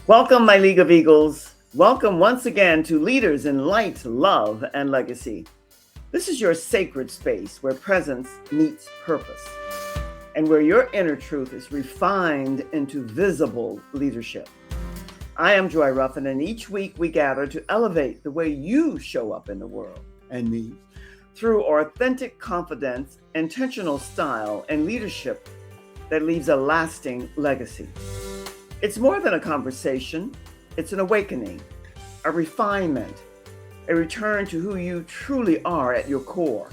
Welcome, my League of Eagles. Welcome once again to Leaders in Light, Love, and Legacy. This is your sacred space where presence meets purpose and where your inner truth is refined into visible leadership. I am Joy Ruffen, and each week we gather to elevate the way you show up in the world and me through authentic confidence, intentional style, and leadership that leaves a lasting legacy. It's more than a conversation. It's an awakening, a refinement, a return to who you truly are at your core.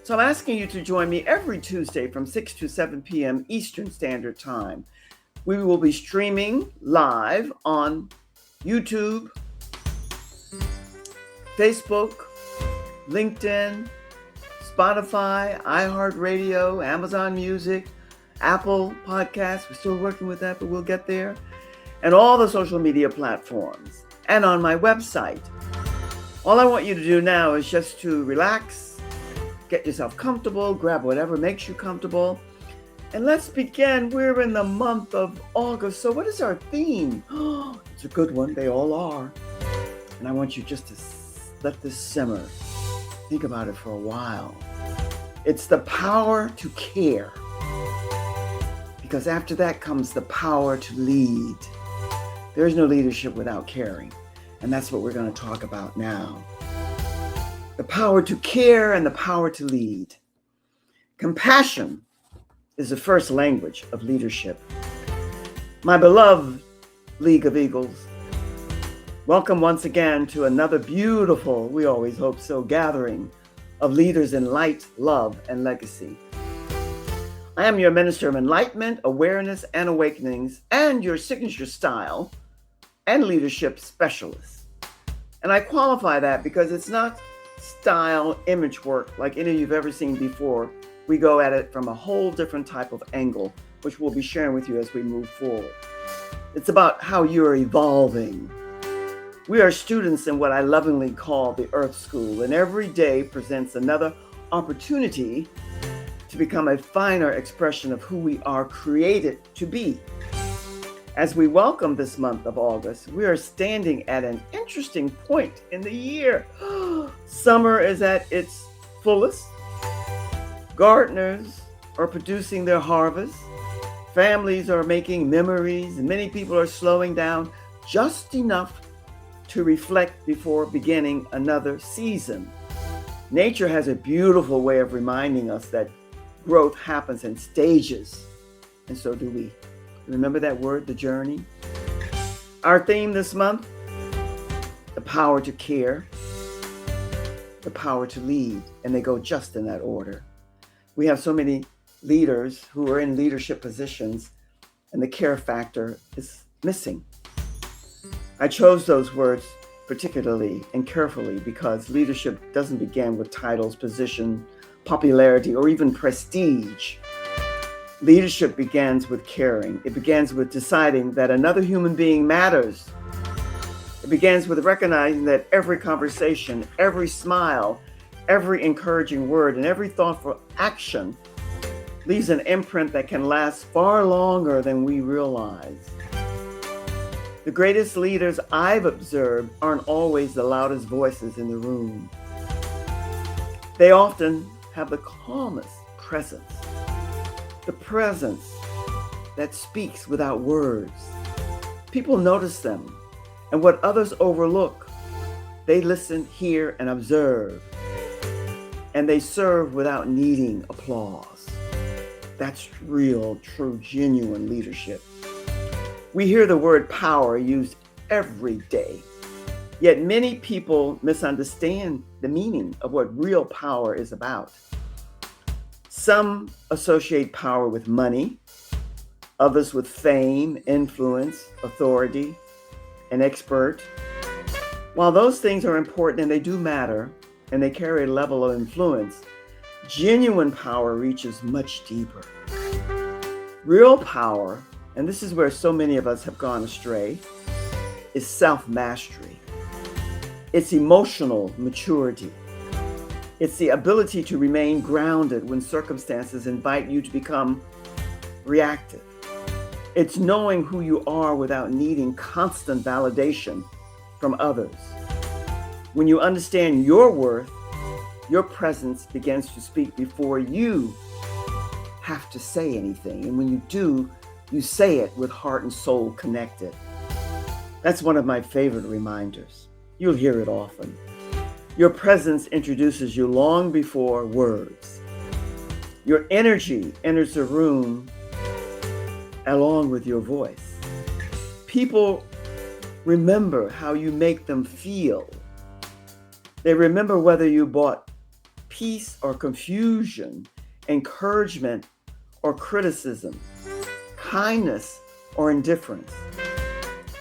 So I'm asking you to join me every Tuesday from 6 to 7 p.m. Eastern Standard Time. We will be streaming live on YouTube, Facebook, LinkedIn, Spotify, iHeartRadio, Amazon Music, Apple Podcasts. We're still working with that, but we'll get there. And all the social media platforms. And on my website. All I want you to do now is just to relax, get yourself comfortable, grab whatever makes you comfortable. And let's begin. We're in the month of August. So what is our theme? Oh, it's a good one. They all are. And I want you just to let this simmer. Think about it for a while. It's the power to care. Because after that comes the power to lead. There is no leadership without caring. And that's what we're going to talk about now. The power to care and the power to lead. Compassion is the first language of leadership. My beloved League of Eagles, welcome once again to another beautiful, we always hope so, gathering of leaders in light, love, and legacy. I am your minister of enlightenment, awareness, and awakenings, and your signature style and leadership specialist. And I qualify that because it's not style image work like any you've ever seen before. We go at it from a whole different type of angle, which we'll be sharing with you as we move forward. It's about how you're evolving. We are students in what I lovingly call the Earth School, and every day presents another opportunity to become a finer expression of who we are created to be. As we welcome this month of August, we are standing at an interesting point in the year. Summer is at its fullest. Gardeners are producing their harvest. Families are making memories, and many people are slowing down just enough to reflect before beginning another season. Nature has a beautiful way of reminding us that growth happens in stages, and so do we. Remember that word, the journey? Our theme this month, the power to care, the power to lead, and they go just in that order. We have so many leaders who are in leadership positions, and the care factor is missing. I chose those words particularly and carefully because leadership doesn't begin with titles, position, popularity, or even prestige. Leadership begins with caring. It begins with deciding that another human being matters. It begins with recognizing that every conversation, every smile, every encouraging word, and every thoughtful action leaves an imprint that can last far longer than we realize. The greatest leaders I've observed aren't always the loudest voices in the room. They often have the calmest presence. The presence that speaks without words. People notice them, and what others overlook, they listen, hear, and observe. And they serve without needing applause. That's real, true, genuine leadership. We hear the word power used every day, yet many people misunderstand the meaning of what real power is about. Some associate power with money, others with fame, influence, authority, and expert. While those things are important and they do matter, and they carry a level of influence, genuine power reaches much deeper. Real power, and this is where so many of us have gone astray, is self-mastery. It's emotional maturity. It's the ability to remain grounded when circumstances invite you to become reactive. It's knowing who you are without needing constant validation from others. When you understand your worth, your presence begins to speak before you have to say anything. And when you do, you say it with heart and soul connected. That's one of my favorite reminders. You'll hear it often. Your presence introduces you long before words. Your energy enters the room along with your voice. People remember how you make them feel. They remember whether you brought peace or confusion, encouragement or criticism, kindness or indifference.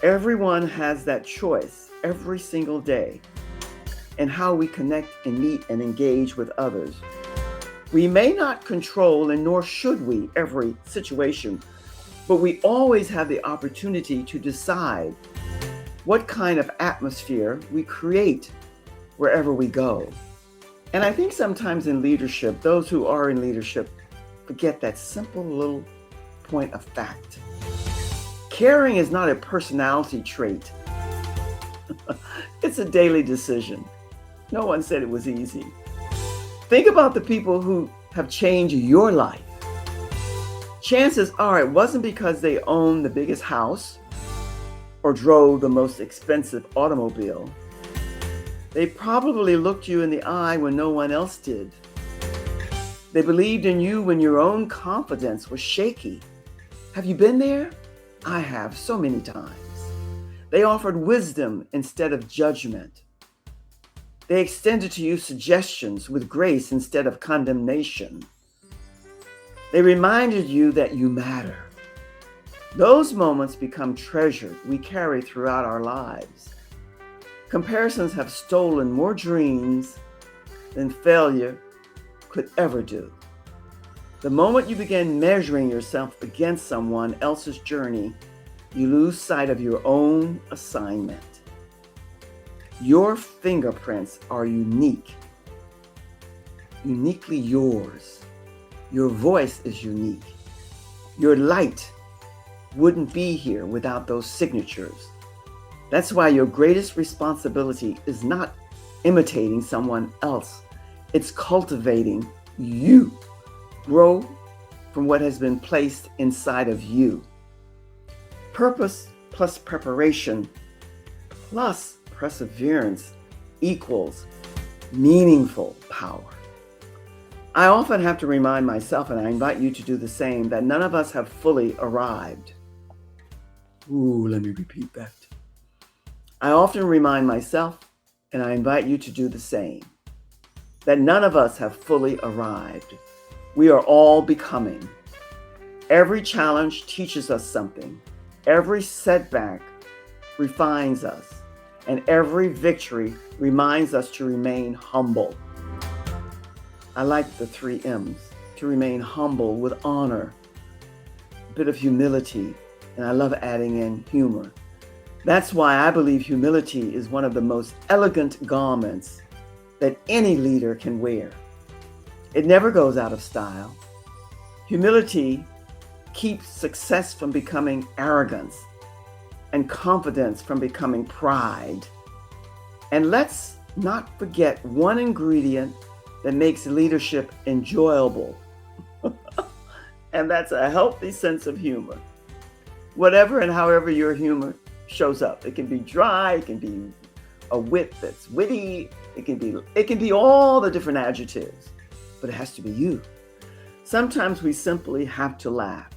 Everyone has that choice every single day in how we connect and meet and engage with others. We may not control, and nor should we, every situation, but we always have the opportunity to decide what kind of atmosphere we create wherever we go. And I think sometimes in leadership, those who are in leadership forget that simple little point of fact. Caring is not a personality trait. It's a daily decision. No one said it was easy. Think about the people who have changed your life. Chances are it wasn't because they owned the biggest house or drove the most expensive automobile. They probably looked you in the eye when no one else did. They believed in you when your own confidence was shaky. Have you been there? I have so many times. They offered wisdom instead of judgment. They extended to you suggestions with grace instead of condemnation. They reminded you that you matter. Those moments become treasured we carry throughout our lives. Comparisons have stolen more dreams than failure could ever do. The moment you begin measuring yourself against someone else's journey, you lose sight of your own assignment. Your fingerprints are unique, uniquely yours. Your voice is unique. Your light wouldn't be here without those signatures. That's why your greatest responsibility is not imitating someone else. It's cultivating you. Grow from what has been placed inside of you. Purpose plus preparation plus perseverance equals meaningful power. I often have to remind myself, and I invite you to do the same, that none of us have fully arrived. Ooh, let me repeat that. I often remind myself, and I invite you to do the same, that none of us have fully arrived. We are all becoming. Every challenge teaches us something. Every setback refines us. And every victory reminds us to remain humble. I like the 3 M's, to remain humble with honor, a bit of humility, and I love adding in humor. That's why I believe humility is one of the most elegant garments that any leader can wear. It never goes out of style. Humility keeps success from becoming arrogance and confidence from becoming pride. And let's not forget one ingredient that makes leadership enjoyable. And that's a healthy sense of humor. Whatever and however your humor shows up. It can be dry, it can be a wit that's witty, it can be all the different adjectives, but it has to be you. Sometimes we simply have to laugh.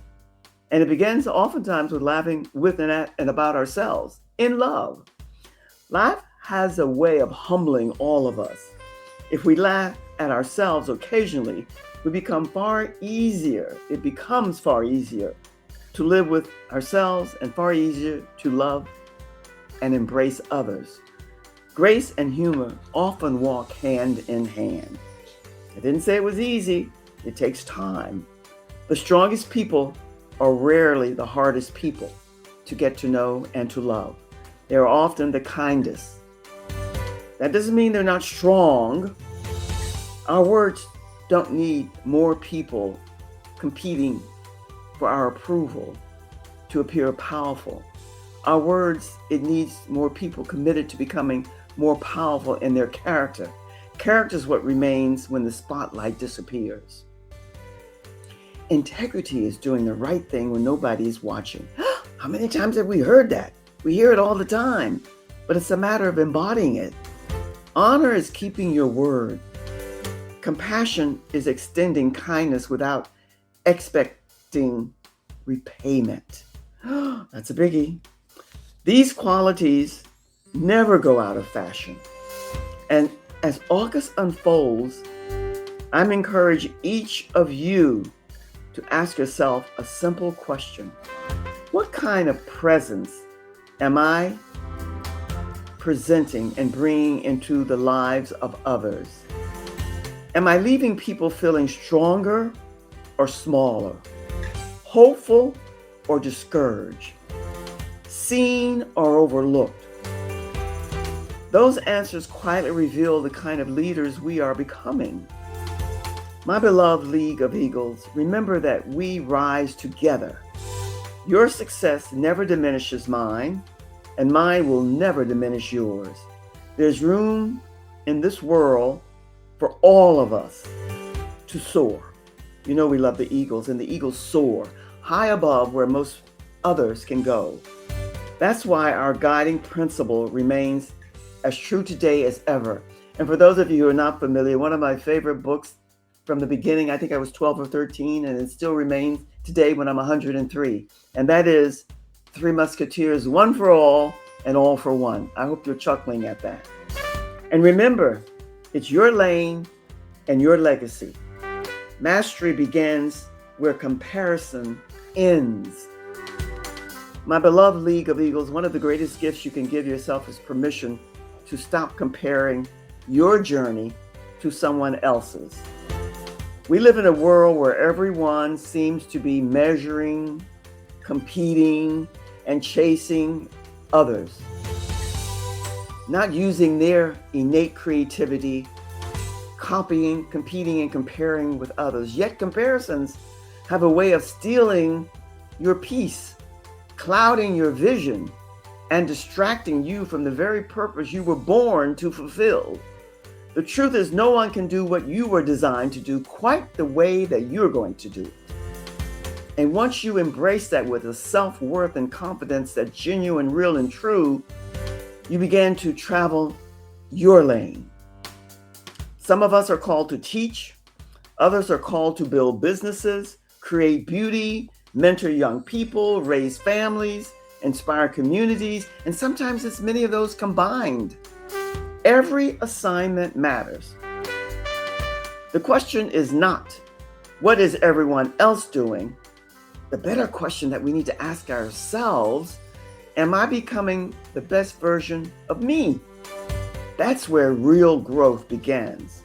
And it begins oftentimes with laughing with and at and about ourselves in love. Laugh has a way of humbling all of us. If we laugh at ourselves occasionally, it becomes far easier to live with ourselves and far easier to love and embrace others. Grace and humor often walk hand in hand. I didn't say it was easy. It takes time. The strongest people are rarely the hardest people to get to know and to love. They are often the kindest. That doesn't mean they're not strong. Our words don't need more people competing for our approval. to appear powerful. Our words, it needs more people committed to becoming more powerful in their character. Character is what remains when the spotlight disappears. Integrity is doing the right thing when nobody is watching. How many times have we heard that? We hear it all the time, but it's a matter of embodying it. Honor is keeping your word. Compassion is extending kindness without expecting repayment. That's a biggie. These qualities never go out of fashion. And as August unfolds, I'm encouraging each of you to ask yourself a simple question. What kind of presence am I presenting and bringing into the lives of others? Am I leaving people feeling stronger or smaller, hopeful or discouraged, seen or overlooked? Those answers quietly reveal the kind of leaders we are becoming. My beloved League of Eagles, remember that we rise together. Your success never diminishes mine, and mine will never diminish yours. There's room in this world for all of us to soar. You know we love the eagles, and the eagles soar high above where most others can go. That's why our guiding principle remains as true today as ever. And for those of you who are not familiar, one of my favorite books from the beginning, I think I was 12 or 13, and it still remains today when I'm 103. And that is Three Musketeers, one for all and all for one. I hope you're chuckling at that. And remember, it's your lane and your legacy. Mastery begins where comparison ends. My beloved League of Eagles, one of the greatest gifts you can give yourself is permission to stop comparing your journey to someone else's. We live in a world where everyone seems to be measuring, competing, and chasing others, not using their innate creativity, copying, competing, and comparing with others. Yet comparisons have a way of stealing your peace, clouding your vision, and distracting you from the very purpose you were born to fulfill. The truth is, no one can do what you were designed to do quite the way that you're going to do it. And once you embrace that with a self-worth and confidence that's genuine, real, and true, you begin to travel your lane. Some of us are called to teach. Others are called to build businesses, create beauty, mentor young people, raise families, inspire communities, and sometimes it's many of those combined. Every assignment matters. The question is not, what is everyone else doing? The better question that we need to ask ourselves, am I becoming the best version of me? That's where real growth begins.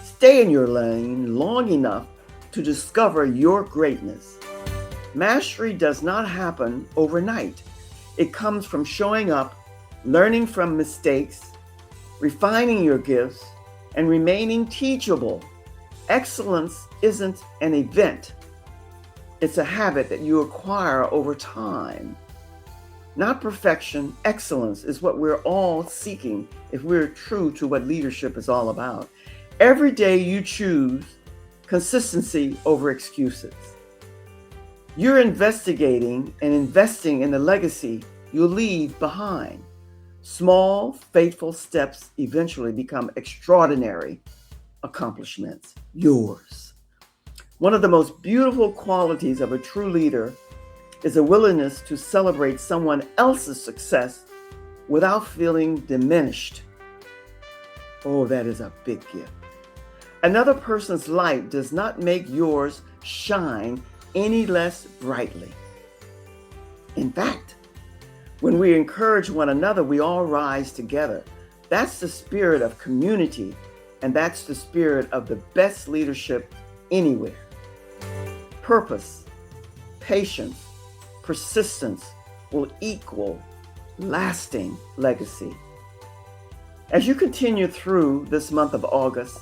Stay in your lane long enough to discover your greatness. Mastery does not happen overnight. It comes from showing up, learning from mistakes, refining your gifts, and remaining teachable. Excellence isn't an event. It's a habit that you acquire over time. Not perfection, excellence is what we're all seeking if we're true to what leadership is all about. Every day you choose consistency over excuses. You're investigating and investing in the legacy you'll leave behind. Small, faithful steps eventually become extraordinary accomplishments, yours. One of the most beautiful qualities of a true leader is a willingness to celebrate someone else's success without feeling diminished. Oh, that is a big gift. Another person's light does not make yours shine any less brightly. In fact, when we encourage one another, we all rise together. That's the spirit of community, and that's the spirit of the best leadership anywhere. Purpose, patience, persistence will equal lasting legacy. As you continue through this month of August,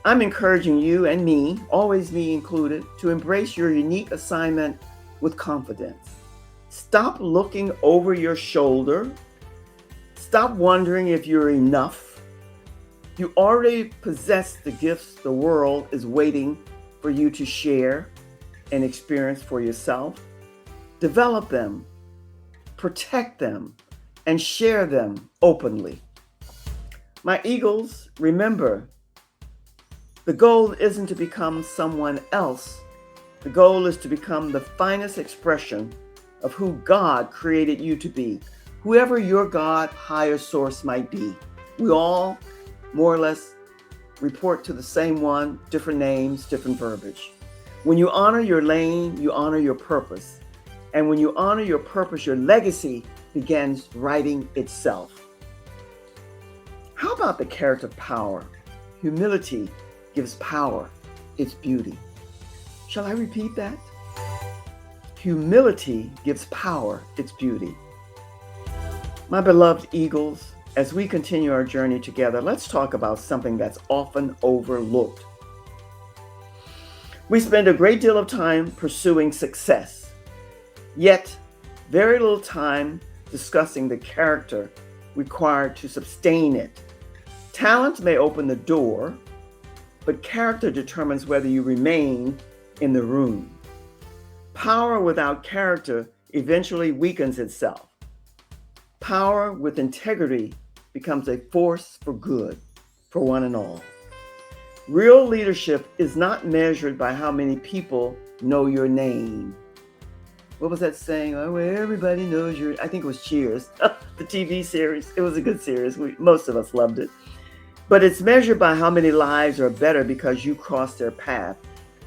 I'm encouraging you and me, always me included, to embrace your unique assignment with confidence. Stop looking over your shoulder. Stop wondering if you're enough. You already possess the gifts the world is waiting for you to share and experience for yourself. Develop them, protect them, and share them openly. My Eagles, remember, the goal isn't to become someone else. The goal is to become the finest expression of who God created you to be, whoever your God, higher source might be. We all, more or less, report to the same one, different names, different verbiage. When you honor your lane, you honor your purpose. And when you honor your purpose, your legacy begins writing itself. How about the character power? Humility gives power its beauty. Shall I repeat that? Humility gives power its beauty. My beloved Eagles, as we continue our journey together, let's talk about something that's often overlooked. We spend a great deal of time pursuing success, yet very little time discussing the character required to sustain it. Talent may open the door, but character determines whether you remain in the room. Power without character eventually weakens itself. Power with integrity becomes a force for good for one and all. Real leadership is not measured by how many people know your name. What was that saying? Oh, everybody knows your, I think it was Cheers, the TV series. It was a good series. Most of us loved it. But it's measured by how many lives are better because you crossed their path.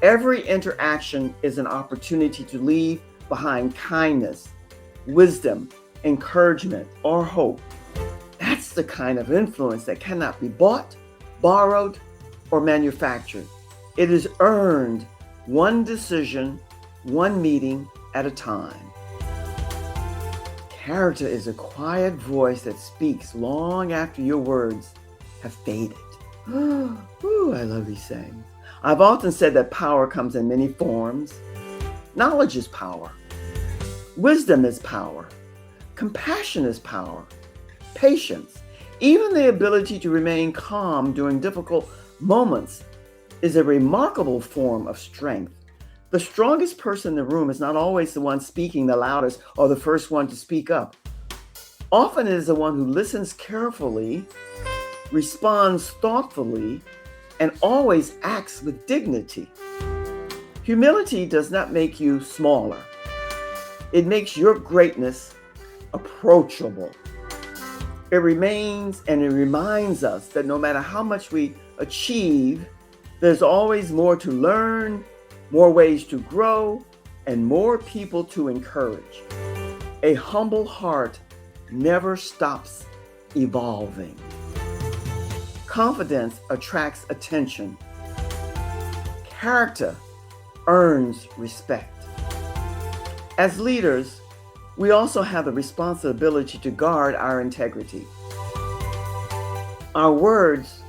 Every interaction is an opportunity to leave behind kindness, wisdom, encouragement, or hope. That's the kind of influence that cannot be bought, borrowed, or manufactured. It is earned one decision, one meeting at a time. Character is a quiet voice that speaks long after your words have faded. Ooh, I love these sayings. I've often said that power comes in many forms. Knowledge is power. Wisdom is power. Compassion is power. Patience, even the ability to remain calm during difficult moments, is a remarkable form of strength. The strongest person in the room is not always the one speaking the loudest or the first one to speak up. Often it is the one who listens carefully, responds thoughtfully, and always acts with dignity. Humility does not make you smaller. It makes your greatness approachable. It remains and it reminds us that no matter how much we achieve, there's always more to learn, more ways to grow, and more people to encourage. A humble heart never stops evolving. Confidence attracts attention. Character earns respect. As leaders, we also have the responsibility to guard our integrity. Our words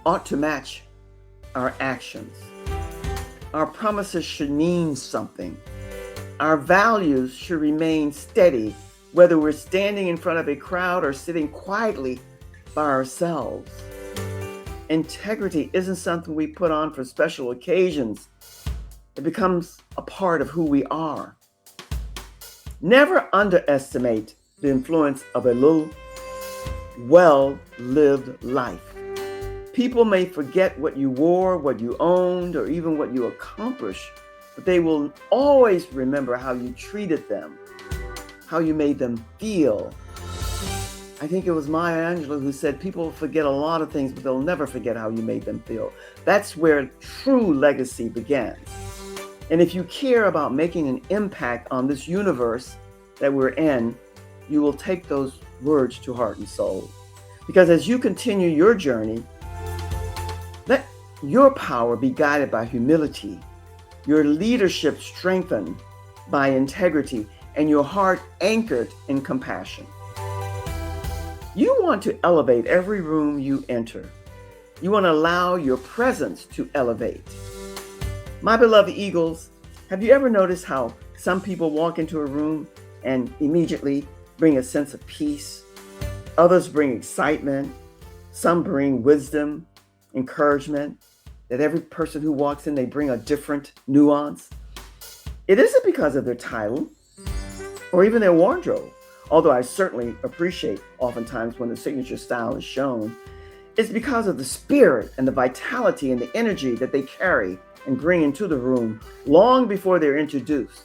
ought to match our actions. Our promises should mean something. Our values should remain steady, whether we're standing in front of a crowd or sitting quietly by ourselves. Integrity isn't something we put on for special occasions. It becomes a part of who we are. Never underestimate the influence of a little well-lived life. People may forget what you wore, what you owned, or even what you accomplished, but they will always remember how you treated them, how you made them feel. I think it was Maya Angelou who said people forget a lot of things, but they'll never forget how you made them feel. That's where true legacy begins. And if you care about making an impact on this universe that we're in, you will take those words to heart and soul. Because as you continue your journey, let your power be guided by humility, your leadership strengthened by integrity, and your heart anchored in compassion. You want to elevate every room you enter. You want to allow your presence to elevate. My beloved Eagles, have you ever noticed how some people walk into a room and immediately bring a sense of peace. Others bring excitement. Some bring wisdom, encouragement, that every person who walks in, they bring a different nuance. It isn't because of their title or even their wardrobe, although I certainly appreciate oftentimes when the signature style is shown. It's because of the spirit and the vitality and the energy that they carry and bring into the room long before they're introduced.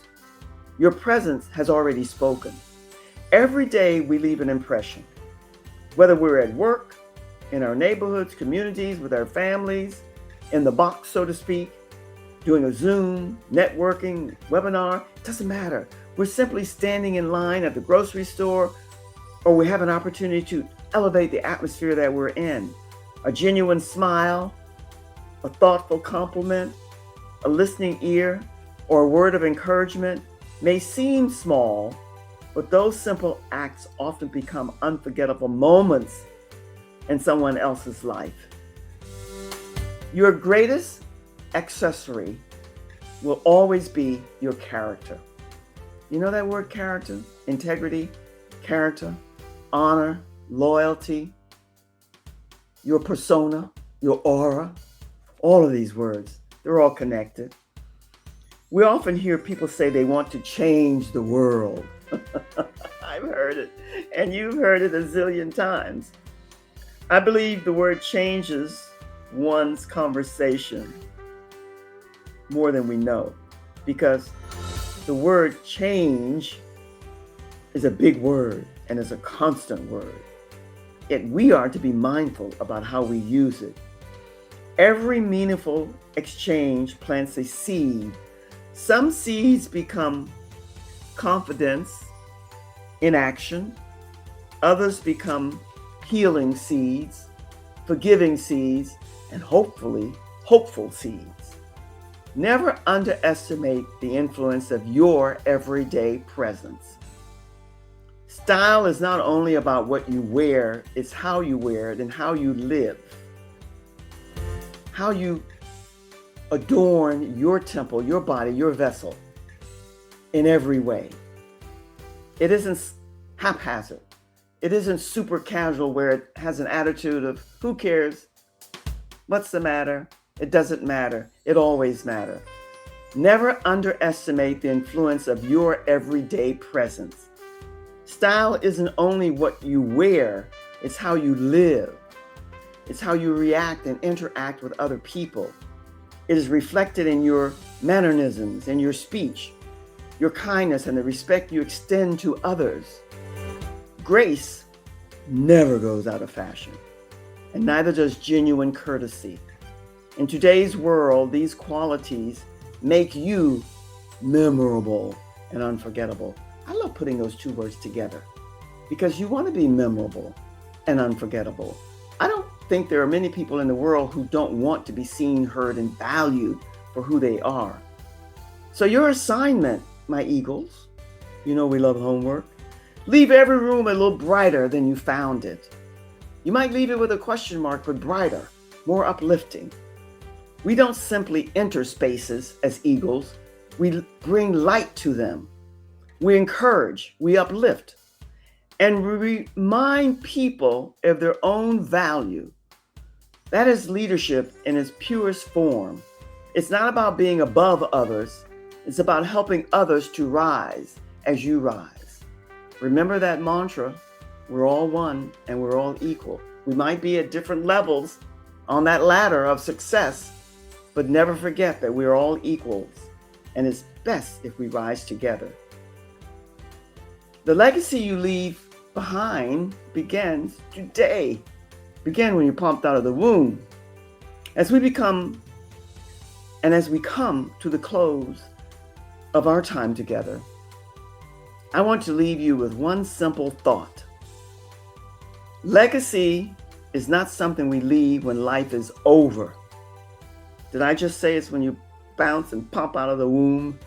Your presence has already spoken. Every day we leave an impression, whether we're at work, in our neighborhoods, communities, with our families, in the box, so to speak, doing a Zoom, networking, webinar, it doesn't matter. We're simply standing in line at the grocery store, or we have an opportunity to elevate the atmosphere that we're in. A genuine smile, a thoughtful compliment, a listening ear, or a word of encouragement may seem small, but those simple acts often become unforgettable moments in someone else's life. Your greatest accessory will always be your character. You know that word character? Integrity, character, honor, loyalty, your persona, your aura, all of these words, they're all connected. We often hear people say they want to change the world. I've heard it, and you've heard it a zillion times. I believe the word changes one's conversation more than we know, because the word change is a big word and is a constant word. Yet we are to be mindful about how we use it. Every meaningful exchange plants a seed. Some seeds become confidence in action. Others become healing seeds, forgiving seeds, and hopefully hopeful seeds. Never underestimate the influence of your everyday presence. Style is not only about what you wear, it's how you wear it and how you live. How you adorn your temple, your body, your vessel in every way. It isn't haphazard. It isn't super casual where it has an attitude of, who cares? What's the matter? It doesn't matter. It always matters. Never underestimate the influence of your everyday presence. Style isn't only what you wear, it's how you live. It's how you react and interact with other people. It is reflected in your mannerisms and your speech, your kindness and the respect you extend to others. Grace never goes out of fashion, and neither does genuine courtesy. In today's world, these qualities make you memorable and unforgettable. I love putting those two words together because you want to be memorable and unforgettable. I don't think there are many people in the world who don't want to be seen, heard, and valued for who they are. So your assignment, my Eagles, you know we love homework. Leave every room a little brighter than you found it. You might leave it with a question mark, but brighter, more uplifting. We don't simply enter spaces as Eagles. We bring light to them. We encourage, we uplift, and we remind people of their own value. That is leadership in its purest form. It's not about being above others. It's about helping others to rise as you rise. Remember that mantra, we're all one and we're all equal. We might be at different levels on that ladder of success, but never forget that we're all equals, and it's best if we rise together. The legacy you leave behind begins today. Begin when you're pumped out of the womb. As we come to the close of our time together, I want to leave you with one simple thought. Legacy is not something we leave when life is over. Did I just say it's when you bounce and pop out of the womb?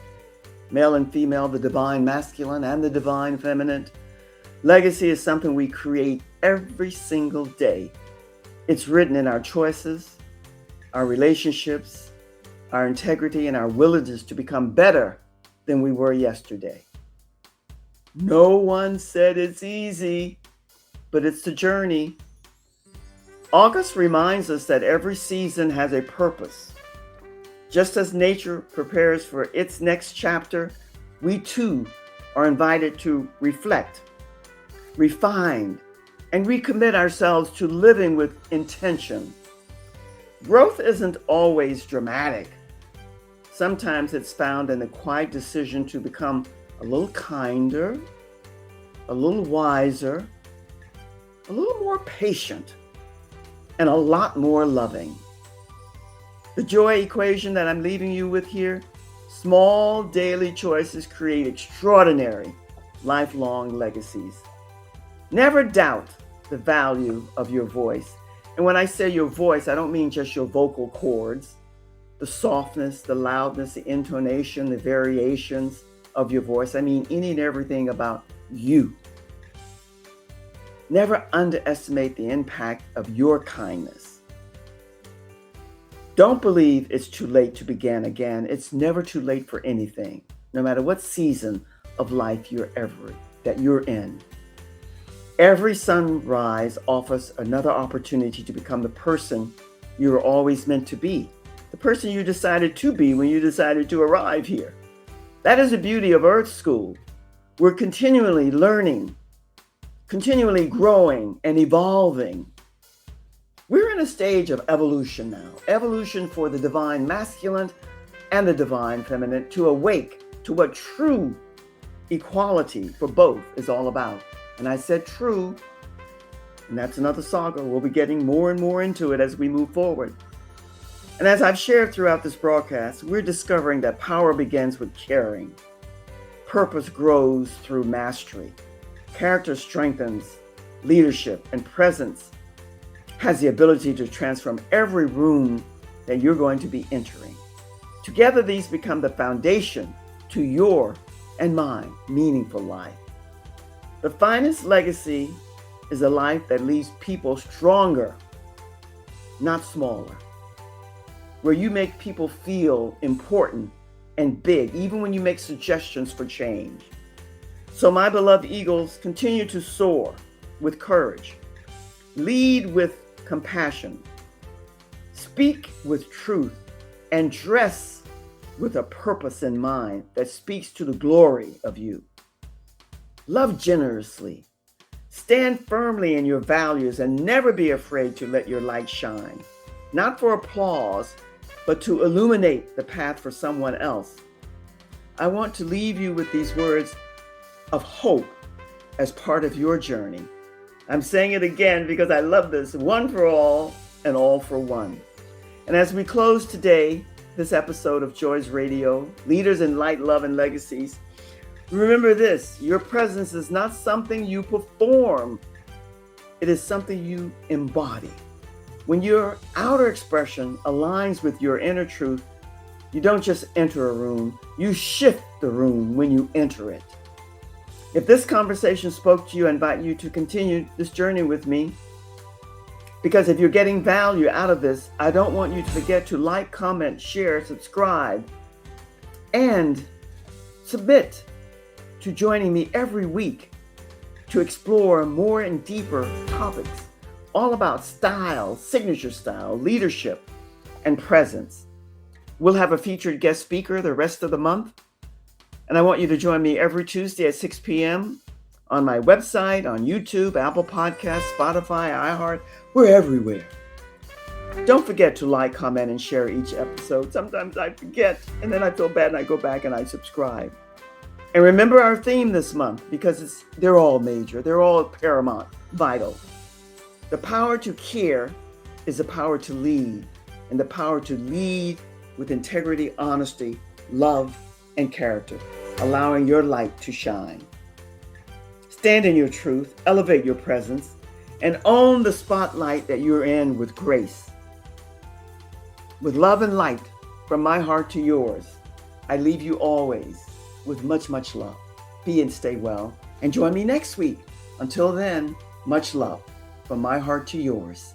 Male and female, the divine masculine and the divine feminine. Legacy is something we create every single day. It's written in our choices, our relationships, our integrity, and our willingness to become better than we were yesterday. No one said it's easy, but it's the journey. August reminds us that every season has a purpose. Just as nature prepares for its next chapter, we too are invited to reflect, refine, and recommit ourselves to living with intention. Growth isn't always dramatic. Sometimes it's found in the quiet decision to become a little kinder, a little wiser, a little more patient, and a lot more loving. The joy equation that I'm leaving you with here: small daily choices create extraordinary lifelong legacies. Never doubt the value of your voice. And when I say your voice, I don't mean just your vocal cords, the softness, the loudness, the intonation, the variations of your voice. I mean any and everything about you. Never underestimate the impact of your kindness. Don't believe it's too late to begin again. It's never too late for anything, no matter what season of life that you're in. Every sunrise offers another opportunity to become the person you were always meant to be, the person you decided to be when you decided to arrive here. That is the beauty of Earth School. We're continually learning, continually growing and evolving. We're in a stage of evolution now, evolution for the divine masculine and the divine feminine, to awake to what true equality for both is all about. And I said true, and that's another saga. We'll be getting more and more into it as we move forward. And as I've shared throughout this broadcast, we're discovering that power begins with caring. Purpose grows through mastery. Character strengthens leadership, and presence has the ability to transform every room that you're going to be entering. Together, these become the foundation to your and my meaningful life. The finest legacy is a life that leaves people stronger, not smaller, where you make people feel important and big, even when you make suggestions for change. So my beloved eagles, continue to soar with courage, lead with compassion, speak with truth, and dress with a purpose in mind that speaks to the glory of you. Love generously, stand firmly in your values, and never be afraid to let your light shine, not for applause, but to illuminate the path for someone else. I want to leave you with these words of hope as part of your journey. I'm saying it again because I love this: one for all and all for one. And as we close today, this episode of Joy's Radio, Leaders in Light, Love, and Legacies, remember this: your presence is not something you perform. It is something you embody. When your outer expression aligns with your inner truth, you don't just enter a room, you shift the room when you enter it. If this conversation spoke to you, I invite you to continue this journey with me. Because if you're getting value out of this, I don't want you to forget to like, comment, share, subscribe, and submit to joining me every week to explore more and deeper topics all about style, signature style, leadership, and presence. We'll have a featured guest speaker the rest of the month. And I want you to join me every Tuesday at 6 p.m. on my website, on YouTube, Apple Podcasts, Spotify, iHeart. We're everywhere. Don't forget to like, comment, and share each episode. Sometimes I forget, and then I feel bad, and I go back and I subscribe. And remember our theme this month, because they're all major. They're all paramount, vital. The power to care is the power to lead, and the power to lead with integrity, honesty, love, and character, allowing your light to shine. Stand in your truth, elevate your presence, and own the spotlight that you're in with grace. With love and light from my heart to yours, I leave you always with much, much love. Be and stay well, and join me next week. Until then, much love from my heart to yours.